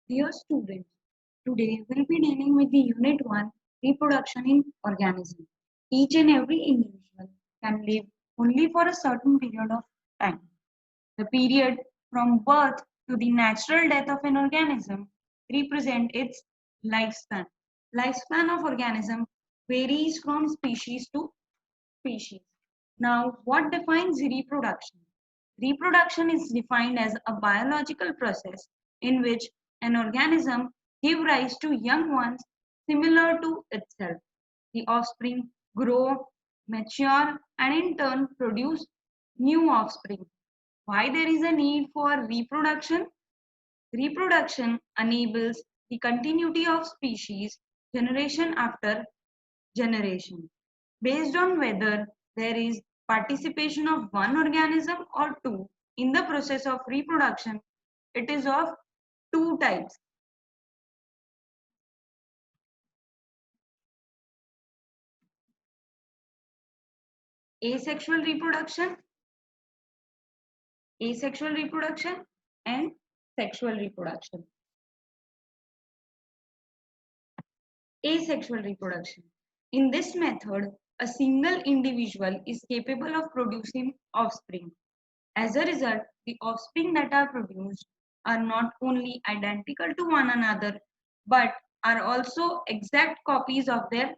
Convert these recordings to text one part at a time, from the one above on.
Dear students, today we'll be dealing with the Unit 1 Reproduction in Organism. Each and every individual can live only for a certain period of time. The period from birth to the natural death of an organism represent its lifespan. Lifespan of organism varies from species to species. Now, what defines reproduction? Reproduction is defined as a biological process in which an organism gives rise to young ones similar to itself. The offspring grow, mature, and in turn produce new offspring. Why there is a need for reproduction? Reproduction enables the continuity of species generation after generation based on whether there is participation of one organism or two in the process of reproduction. It is of two types: asexual reproduction, asexual reproduction and sexual reproduction. Asexual reproduction. In this method, a single individual is capable of producing offspring. As a result, the offspring that are produced are not only identical to one another but are also exact copies of their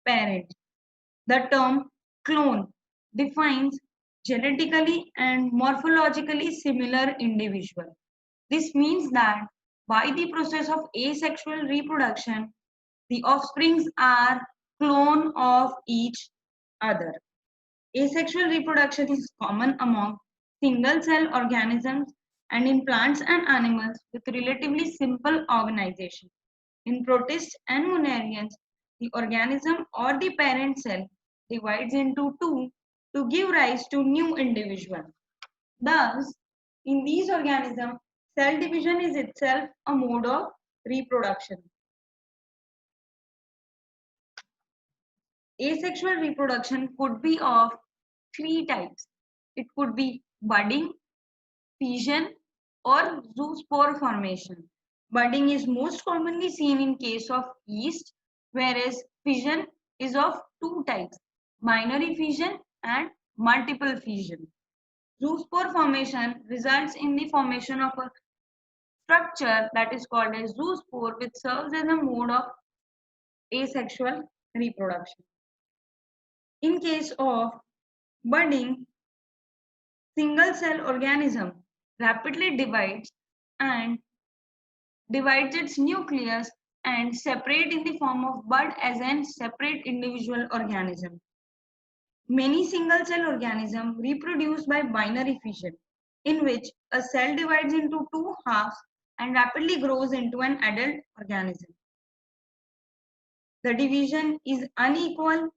parents. The term clone defines genetically and morphologically similar individual. This means that by the process of asexual reproduction, the offsprings are clone of each other. Asexual reproduction is common among single cell organisms and in plants and animals with relatively simple organization. In protists and monarians, the organism or the parent cell divides into two to give rise to new individual. Thus, in these organisms, cell division is itself a mode of reproduction. Asexual reproduction could be of three types. It could be budding, fission, or zoospore formation. Budding is most commonly seen in case of yeast, whereas fission is of two types: binary fission and multiple fission. Zoospore formation results in the formation of a structure that is called as zoospore, which serves as a mode of asexual reproduction. In case of budding, single cell organism rapidly and divides its nucleus and separate in the form of bud as an separate individual organism. Many single cell organisms reproduce by binary fission, in which a cell divides into two halves and rapidly grows into an adult organism. The division is unequal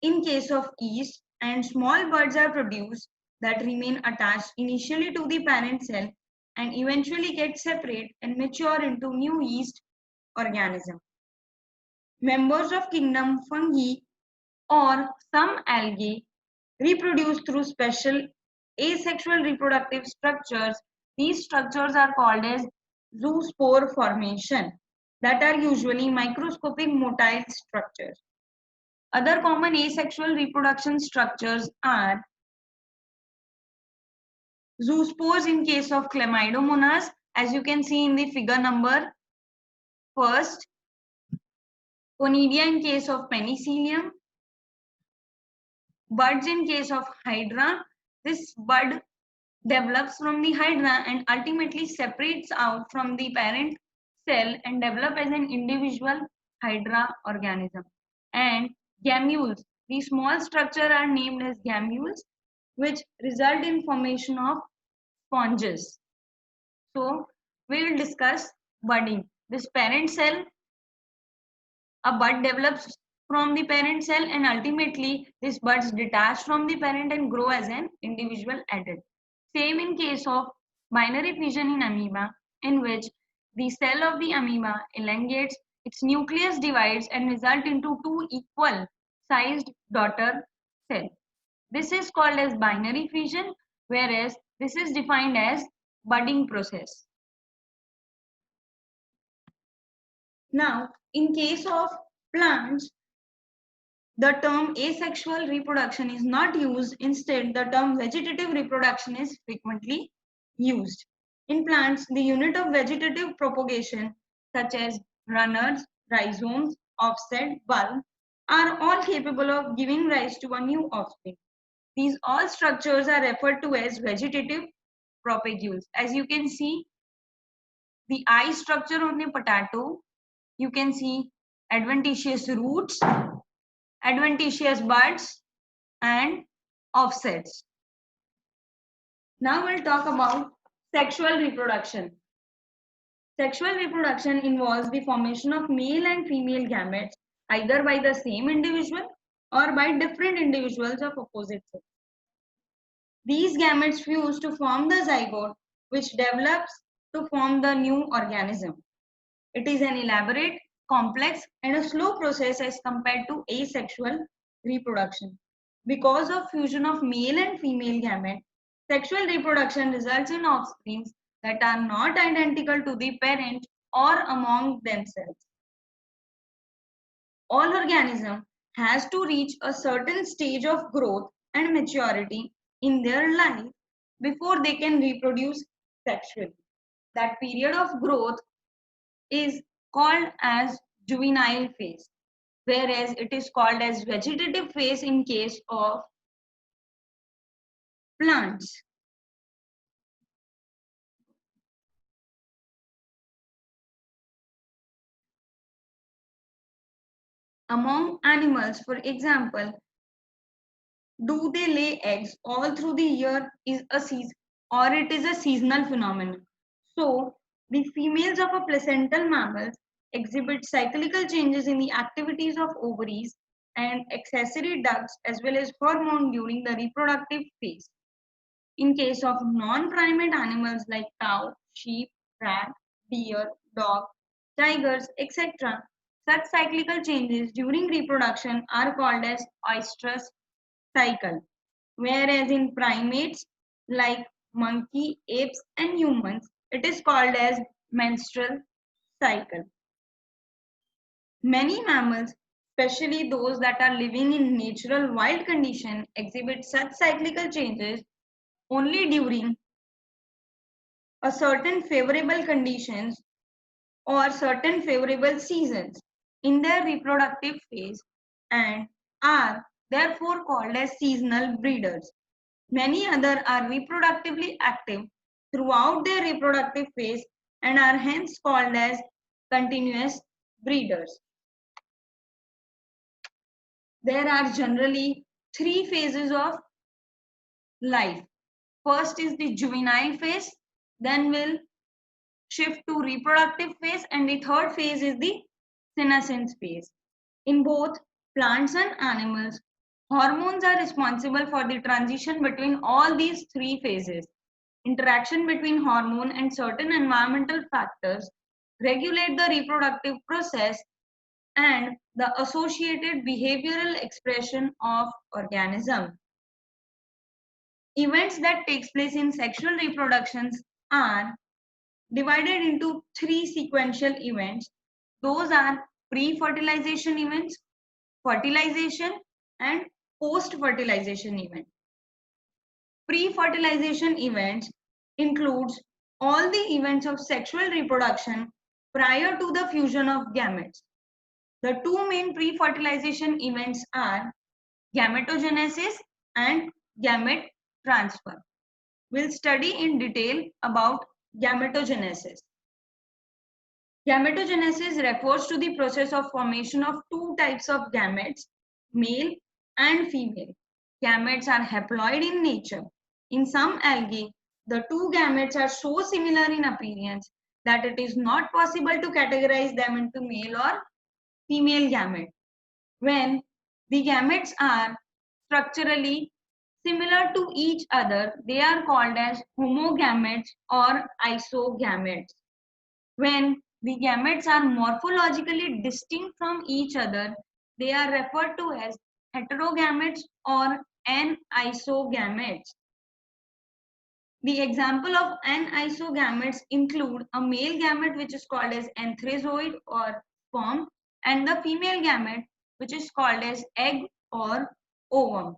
in case of yeast, and small buds are produced that remain attached initially to the parent cell and eventually get separate and mature into new yeast organism. Members of kingdom fungi or some algae reproduce through special asexual reproductive structures. These structures are called as zoospore formation that are usually microscopic motile structures. Other common asexual reproduction structures are zoospores in case of Chlamydomonas, as you can see in the figure number first, Conidia in case of Penicillium, buds in case of Hydra. This bud develops from the Hydra and ultimately separates out from the parent cell and develop as an individual Hydra organism. And gammules, these small structure are named as gammules, which result in formation of sponges. So we will discuss budding. This parent cell, a bud develops from the parent cell and ultimately these buds detach from the parent and grow as an individual adult. Same in case of binary fission in amoeba, in which the cell of the amoeba elongates, its nucleus divides and result into two equal sized daughter cells. This is called as binary fission, whereas this is defined as budding process. Now, in case of plants, the term asexual reproduction is not used. Instead, the term vegetative reproduction is frequently used. In plants, the unit of vegetative propagation, such as runners, rhizomes, offset, bulb, are all capable of giving rise to a new offspring. These all structures are referred to as vegetative propagules. As you can see, the eye structure on a potato, you can see adventitious roots, adventitious buds, and offsets. Now we'll talk about sexual reproduction. Sexual reproduction involves the formation of male and female gametes either by the same individual or by different individuals of opposite sex. These gametes fuse to form the zygote, which develops to form the new organism. It is an elaborate, complex, and a slow process as compared to asexual reproduction. Because of fusion of male and female gametes, sexual reproduction results in offsprings that are not identical to the parent or among themselves. All organism has to reach a certain stage of growth and maturity in their life before they can reproduce sexually. That period of growth is called as juvenile phase, whereas it is called as vegetative phase in case of plants. Among animals, for example, do they lay eggs all through the year is a season or it is a seasonal phenomenon. So the females of a placental mammals exhibit cyclical changes in the activities of ovaries and accessory ducts as well as hormone during the reproductive phase. In case of non-primate animals like cow, sheep, rat, deer, dog, tigers, etc., such cyclical changes during reproduction are called as oestrus cycle, whereas in primates like monkey, apes, and humans, it is called as menstrual cycle. Many mammals, especially those that are living in natural wild condition, exhibit such cyclical changes only during a certain favorable conditions or certain favorable seasons in their reproductive phase and are therefore called as seasonal breeders. Many other are reproductively active throughout their reproductive phase and are hence called as continuous breeders. There are generally three phases of life. First is the juvenile phase, then will shift to reproductive phase, and the third phase is the senescence phase. In both plants and animals, hormones are responsible for the transition between all these three phases. Interaction between hormone and certain environmental factors regulate the reproductive process and the associated behavioral expression of organism. Events that takes place in sexual reproductions are divided into three sequential events. Those are pre-fertilization events, fertilization, and post-fertilization events. Pre-fertilization events includes all the events of sexual reproduction prior to the fusion of gametes. The two main pre-fertilization events are gametogenesis and gamete transfer. We'll study in detail about gametogenesis. Gametogenesis refers to the process of formation of two types of gametes, male and female. Gametes are haploid in nature. In some algae, the two gametes are so similar in appearance that it is not possible to categorize them into male or female gamete. When the gametes are structurally similar to each other, they are called as homogametes or isogametes. When the gametes are morphologically distinct from each other, they are referred to as heterogametes or anisogametes. The example of anisogametes include a male gamete which is called as anthrazoid or sperm, and the female gamete, which is called as egg or ovum.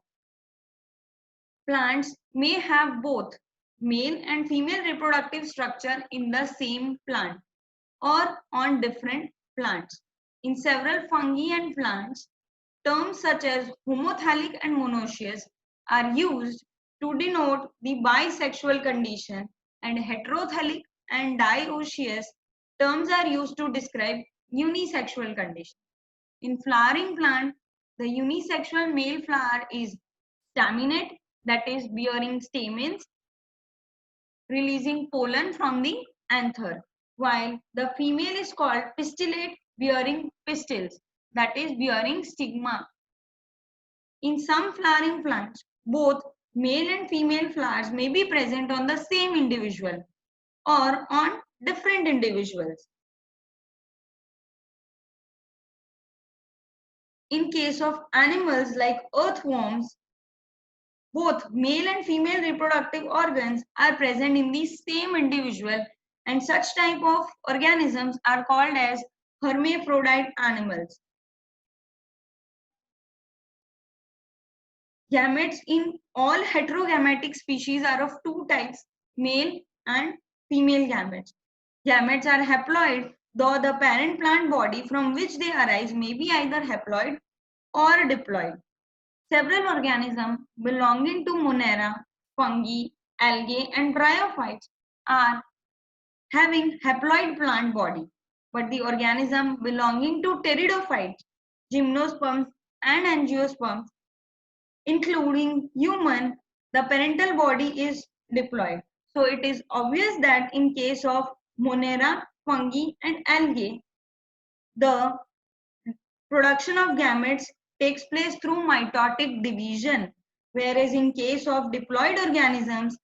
Plants may have both male and female reproductive structure in the same plant or on different plants. In several fungi and plants, terms such as homothallic and monoecious are used to denote the bisexual condition, and heterothallic and dioecious terms are used to describe unisexual condition. In flowering plant, the unisexual male flower is staminate, that is bearing stamens, releasing pollen from the anther, while the female is called pistillate, bearing pistils, that is bearing stigma. In some flowering plants, both male and female flowers may be present on the same individual or on different individuals. In case of animals like earthworms, both male and female reproductive organs are present in the same individual, and such type of organisms are called as hermaphrodite animals. Gametes in all heterogametic species are of two types, male and female gametes. Gametes are haploid, though the parent plant body from which they arise may be either haploid or diploid. Several organisms belonging to Monera, fungi, algae, and bryophytes are having haploid plant body, but the organism belonging to pteridophytes, gymnosperms, and angiosperms, including human, the parental body is diploid. So it is obvious that in case of Monera, fungi, and algae, the production of gametes takes place through mitotic division, whereas in case of diploid organisms,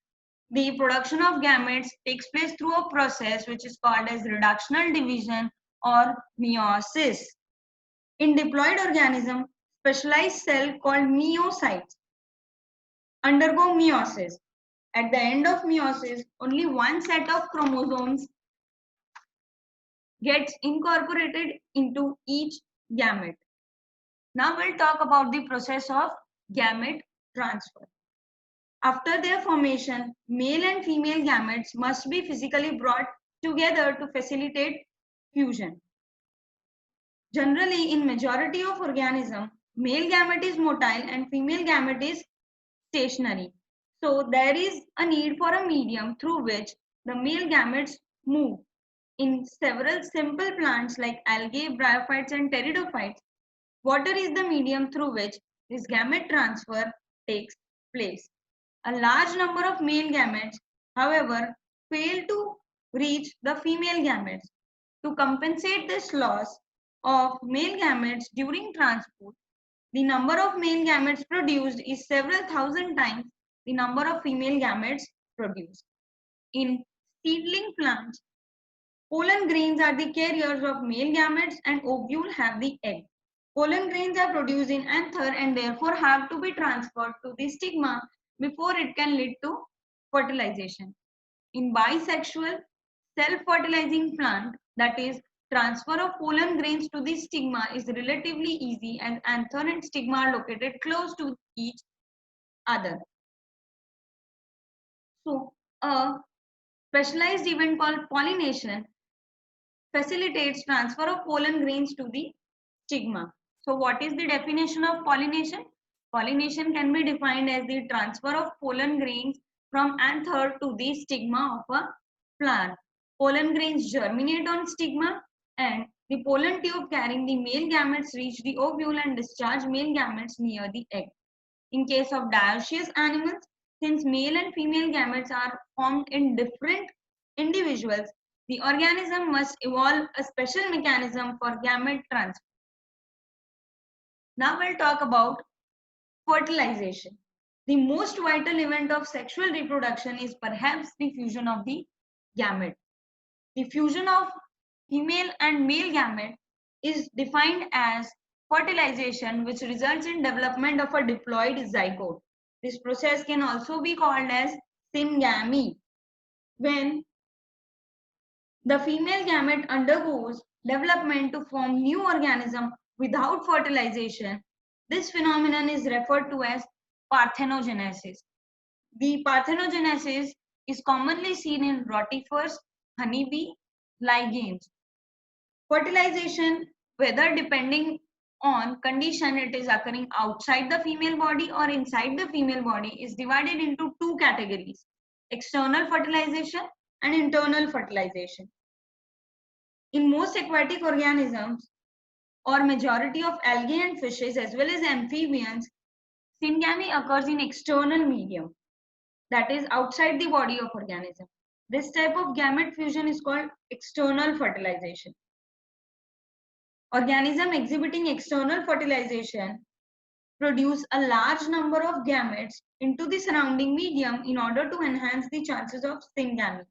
the production of gametes takes place through a process which is called as reductional division or meiosis. In diploid organism, specialized cell called meiocytes undergo meiosis. At the end of meiosis, only one set of chromosomes gets incorporated into each gamete. Now we'll talk about the process of gamete transfer. After their formation, male and female gametes must be physically brought together to facilitate fusion. Generally, in majority of organisms, male gamete is motile and female gamete is stationary. So there is a need for a medium through which the male gametes move. In several simple plants like algae, bryophytes, and pteridophytes, water is the medium through which this gamete transfer takes place. A large number of male gametes, however, fail to reach the female gametes. To compensate this loss of male gametes during transport, the number of male gametes produced is several thousand times the number of female gametes produced. In seedling plants, pollen grains are the carriers of male gametes and ovule have the egg. Pollen grains are produced in anther and therefore have to be transferred to the stigma before it can lead to fertilization. In bisexual self-fertilizing plant, that is, transfer of pollen grains to the stigma is relatively easy and anther and stigma are located close to each other. So, a specialized event called pollination facilitates transfer of pollen grains to the stigma. So what is the definition of pollination? Pollination can be defined as the transfer of pollen grains from anther to the stigma of a plant. Pollen grains germinate on stigma and the pollen tube carrying the male gametes reach the ovule and discharge male gametes near the egg. In case of dioecious animals, since male and female gametes are formed in different individuals, the organism must evolve a special mechanism for gamete transfer. Now we'll talk about fertilization. The most vital event of sexual reproduction is perhaps the fusion of the gamete. The fusion of female and male gamete is defined as fertilization, which results in development of a diploid zygote. This process can also be called as syngamy. When The female gamete undergoes development to form new organism without fertilization. This phenomenon is referred to as parthenogenesis. The parthenogenesis is commonly seen in rotifers, honeybee, lichens. Fertilization, whether depending on condition it is occurring outside the female body or inside the female body, is divided into two categories: external fertilization and internal fertilization. In most aquatic organisms or majority of algae and fishes as well as amphibians, syngamy occurs in external medium, that is outside the body of organism. This type of gamete fusion is called external fertilization. Organism exhibiting external fertilization produce a large number of gametes into the surrounding medium in order to enhance the chances of syngamy.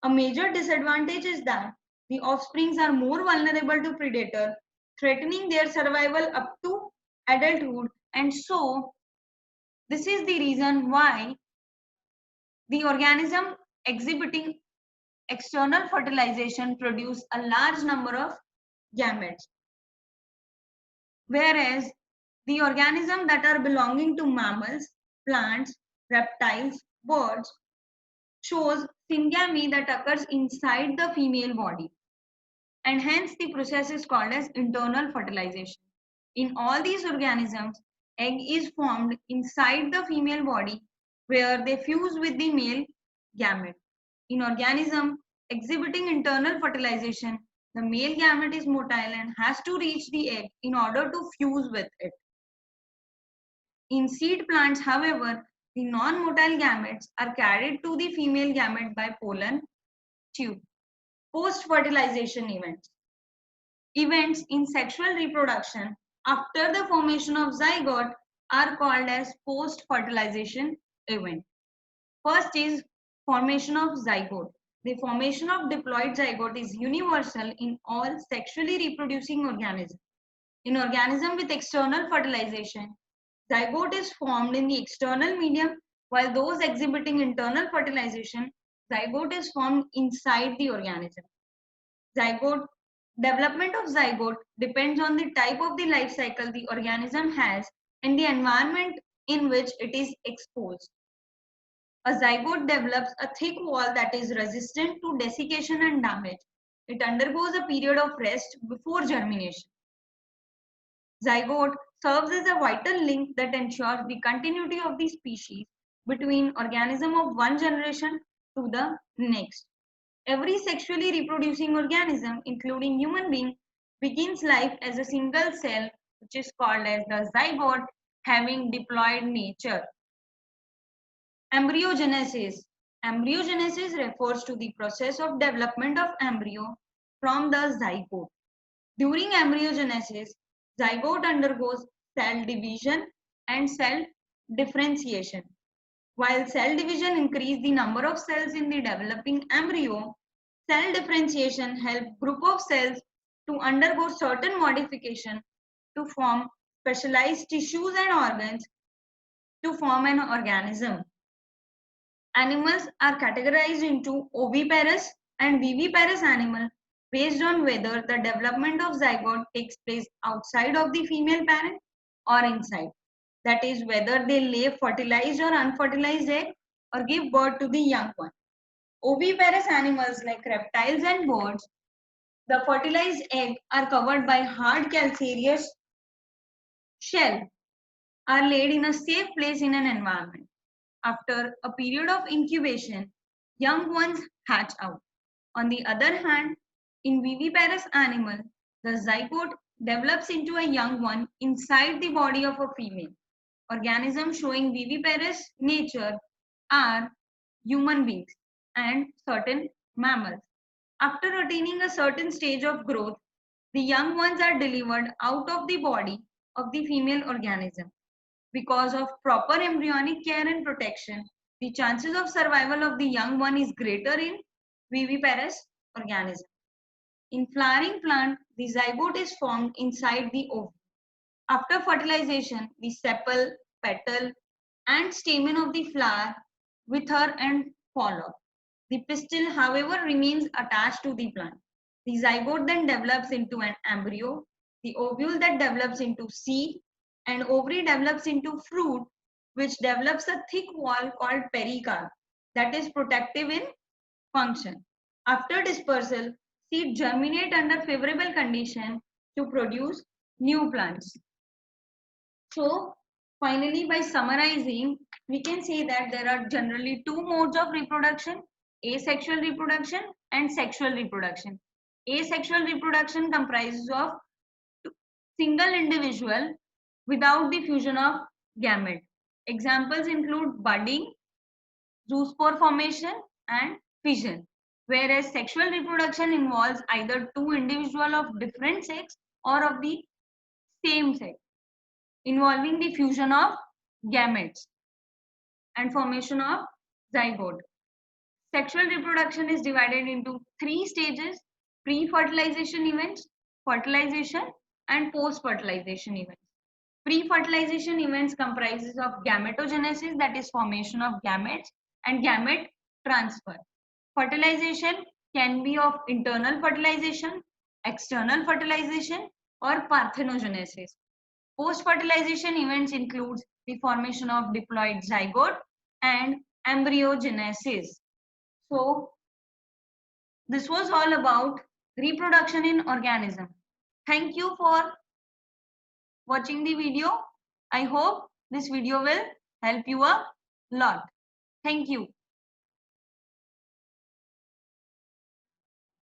A major disadvantage is that the offsprings are more vulnerable to predator, threatening their survival up to adulthood, and so this is the reason why the organism exhibiting external fertilization produce a large number of gametes, whereas the organisms that are belonging to mammals, plants, reptiles, birds shows syngamy that occurs inside the female body, and hence the process is called as internal fertilization. In all these organisms, egg is formed inside the female body where they fuse with the male gamete. In organism exhibiting internal fertilization, the male gamete is motile and has to reach the egg in order to fuse with it. In seed plants, however, the non-motile gametes are carried to the female gamete by pollen tube. Post-fertilization events. Events in sexual reproduction after the formation of zygote are called as post-fertilization event. First is formation of zygote. The formation of diploid zygote is universal in all sexually reproducing organisms. In organisms with external fertilization, zygote is formed in the external medium, while those exhibiting internal fertilization, zygote is formed inside the organism. Zygote Development of zygote depends on the type of the life cycle the organism has and the environment in which it is exposed. A zygote develops a thick wall that is resistant to desiccation and damage. It undergoes a period of rest before germination. Zygote serves as a vital link that ensures the continuity of the species between organism of one generation to the next. Every sexually reproducing organism, including human being, begins life as a single cell, which is called as the zygote, having diploid nature. Embryogenesis. Embryogenesis refers to the process of development of embryo from the zygote. During embryogenesis, zygote undergoes cell division and cell differentiation. While cell division increases the number of cells in the developing embryo, cell differentiation helps group of cells to undergo certain modification to form specialized tissues and organs to form an organism. Animals are categorized into oviparous and viviparous animal based on whether the development of zygote takes place outside of the female parent or inside. That is, whether they lay fertilized or unfertilized egg or give birth to the young one. Oviparous animals like reptiles and birds, the fertilized egg are covered by hard calcareous shell, are laid in a safe place in an environment. After a period of incubation, young ones hatch out. On the other hand, in viviparous animal, the zygote develops into a young one inside the body of a female. Organisms showing viviparous nature are human beings and certain mammals. After attaining a certain stage of growth, the young ones are delivered out of the body of the female organism. Because of proper embryonic care and protection, the chances of survival of the young one is greater in viviparous organism. In flowering plant, the zygote is formed inside the ovum. After fertilization, the sepal, petal, and stamen of the flower wither and fall off. The pistil, however, remains attached to the plant. The zygote then develops into an embryo, the ovule that develops into seed, and ovary develops into fruit, which develops a thick wall called pericarp that is protective in function. After dispersal, seed germinate under favorable condition to produce new plants. So finally, by summarizing, we can say that there are generally two modes of reproduction: asexual reproduction and sexual reproduction. Asexual reproduction comprises of single individual without the fusion of gamete. Examples include budding, zoospore formation, and fission. Whereas sexual reproduction involves either two individuals of different sex or of the same sex, involving the fusion of gametes and formation of zygote. Sexual reproduction is divided into three stages: pre-fertilization events, fertilization, and post-fertilization events. Pre-fertilization events comprises of gametogenesis, that is formation of gametes, and gamete transfer. Fertilization can be of internal fertilization, external fertilization, or parthenogenesis. Post-fertilization events include the formation of diploid zygote and embryogenesis. So, this was all about reproduction in organism. Thank you for watching the video. I hope this video will help you a lot. Thank you.